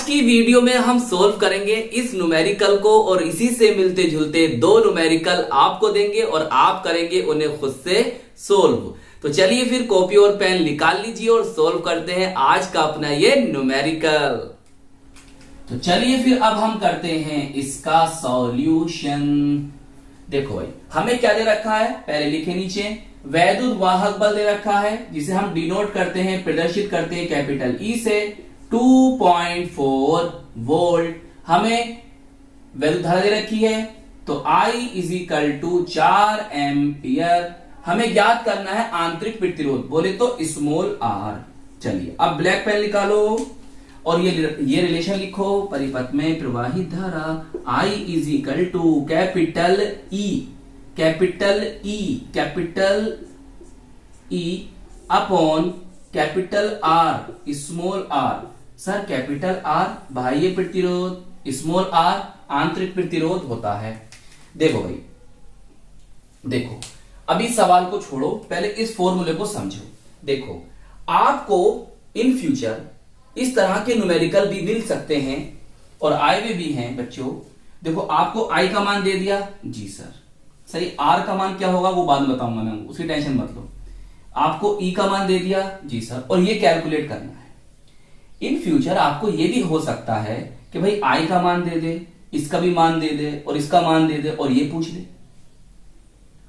की वीडियो में हम सोल्व करेंगे इस न्यूमेरिकल को और इसी से मिलते जुलते दो न्यूमेरिकल आपको देंगे और आप करेंगे उन्हें खुद से सोल्व। तो चलिए फिर कॉपी और पेन निकाल लीजिए और सोल्व करते हैं आज का अपना ये न्यूमेरिकल। तो चलिए फिर अब हम करते हैं इसका सॉल्यूशन। देखो भाई हमें क्या दे रखा है, पहले लिखे नीचे वैद्युत वाहक बल दे रखा है जिसे हम डिनोट करते हैं, प्रदर्शित करते हैं कैपिटल ई से 2.4 वोल्ट। हमें वैद्युत धारा दे रखी है तो I is equal to 4 ampere. हमें ज्ञात करना है आंतरिक प्रतिरोध, बोले तो स्मॉल r। चलिए अब ब्लैक पेन निकालो और ये रिलेशन लिखो, परिपथ में प्रवाहित धारा I is equal to capital E upon capital R small r। सर कैपिटल R बाह्य प्रतिरोध, स्मॉल r आंतरिक प्रतिरोध होता है। देखो भाई देखो अभी सवाल को छोड़ो, पहले इस फॉर्मूले को समझो। देखो आपको इन फ्यूचर इस तरह के न्यूमेरिकल भी मिल सकते हैं और आए हुए भी हैं बच्चों। देखो आपको I का मान दे दिया जी सर, सही। R का मान क्या होगा वो बाद में बताऊंगा मैं, उसकी टेंशन मत लो। आपको E का मान दे दिया जी सर और ये कैलकुलेट करना है। इन फ्यूचर आपको ये भी हो सकता है कि भाई I का मान दे दे, इसका भी मान दे दे और इसका मान दे दे और ये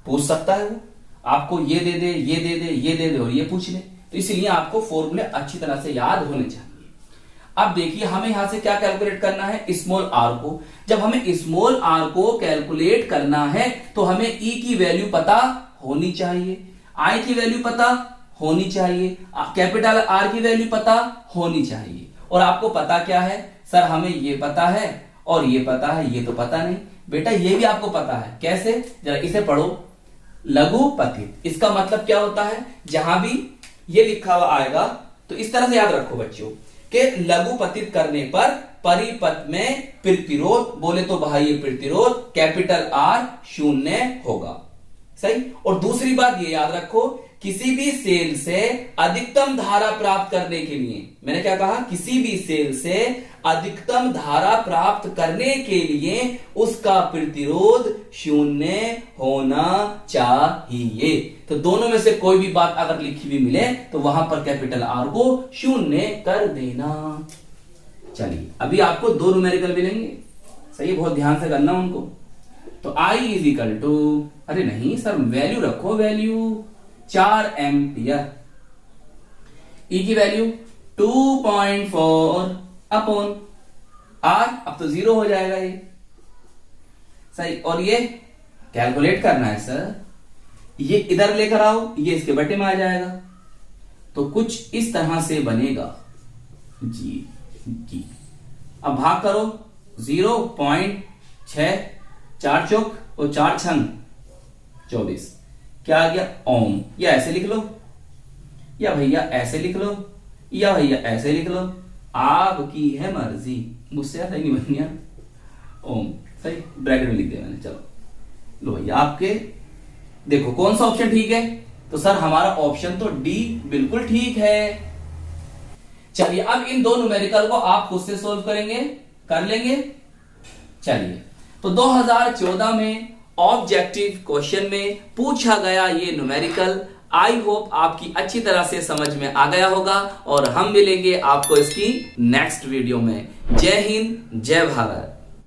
पूछ सकता है वो आपको ये दे दे, ये दे दे, ये दे दे और ये पूछ ले। तो इसलिए आपको फॉर्मूले अच्छी तरह से याद होने चाहिए। अब देखिए हमें यहां से क्या कैलकुलेट करना है, स्मॉल r को। जब हमें स्मॉल r को कैलकुलेट करना है तो हमें E की वैल्यू पता होनी चाहिए, I की वैल्यू पता होनी चाहिए, कैपिटल R की वैल्यू पता होनी चाहिए। और आपको पता क्या है सर, हमें ये पता है और ये पता है, ये तो पता नहीं। बेटा ये भी आपको पता है, कैसे, जरा इसे पढ़ो। लघुपतित, इसका मतलब क्या होता है, जहां भी ये लिखा हुआ आएगा तो इस तरह से याद रखो बच्चों कि लघुपतित करने पर परिपथ में प्रतिरोध, बोले तो बाह्य प्रतिरोध कैपिटल R शून्य होगा, सही। और दूसरी बात ये याद रखो, किसी भी सेल से अधिकतम धारा प्राप्त करने के लिए, मैंने क्या कहा, किसी भी सेल से अधिकतम धारा प्राप्त करने के लिए उसका प्रतिरोध शून्य होना चाहिए। तो दोनों में से कोई भी बात अगर लिखी हुई मिले तो वहां पर कैपिटल R को शून्य कर देना। चलिए अभी आपको दो न्यूमेरिकल मिलेंगे, सही, बहुत ध्यान से करना उनको। तो I इज इक्वल टू, अरे नहीं सर वैल्यू रखो, वैल्यू 4 एम्पियर, E की वैल्यू 2.4 अपॉन R, अब तो 0 हो जाएगा ये, सही। और ये कैलकुलेट करना है सर, ये इधर लेकर आओ, ये इसके बटे में आ जाएगा। तो कुछ इस तरह से बनेगा जी। अब भाग करो, 0.6, 4 चौक और 4 छंग 24, क्या आ गया, ओम। या ऐसे लिख लो, या भैया ऐसे लिख लो, या भैया ऐसे लिख लो, आपकी है मर्जी, मुझसे ऐसा नहीं बन गया, ओम, सही। ब्रैकेट में लिख दिया मैंने, चलो लो भैया आपके। देखो कौन सा ऑप्शन ठीक है, तो सर हमारा ऑप्शन तो डी बिल्कुल ठीक है। चलिए अब इन दो न्यूमेरिकल को आप खुद से सोल्व करेंगे, कर लेंगे। चलिए तो 2014 में ऑब्जेक्टिव क्वेश्चन में पूछा गया ये न्यूमेरिकल, आई होप आपकी अच्छी तरह से समझ में आ गया होगा और हम मिलेंगे आपको इसकी नेक्स्ट वीडियो में। जय हिंद, जय भारत।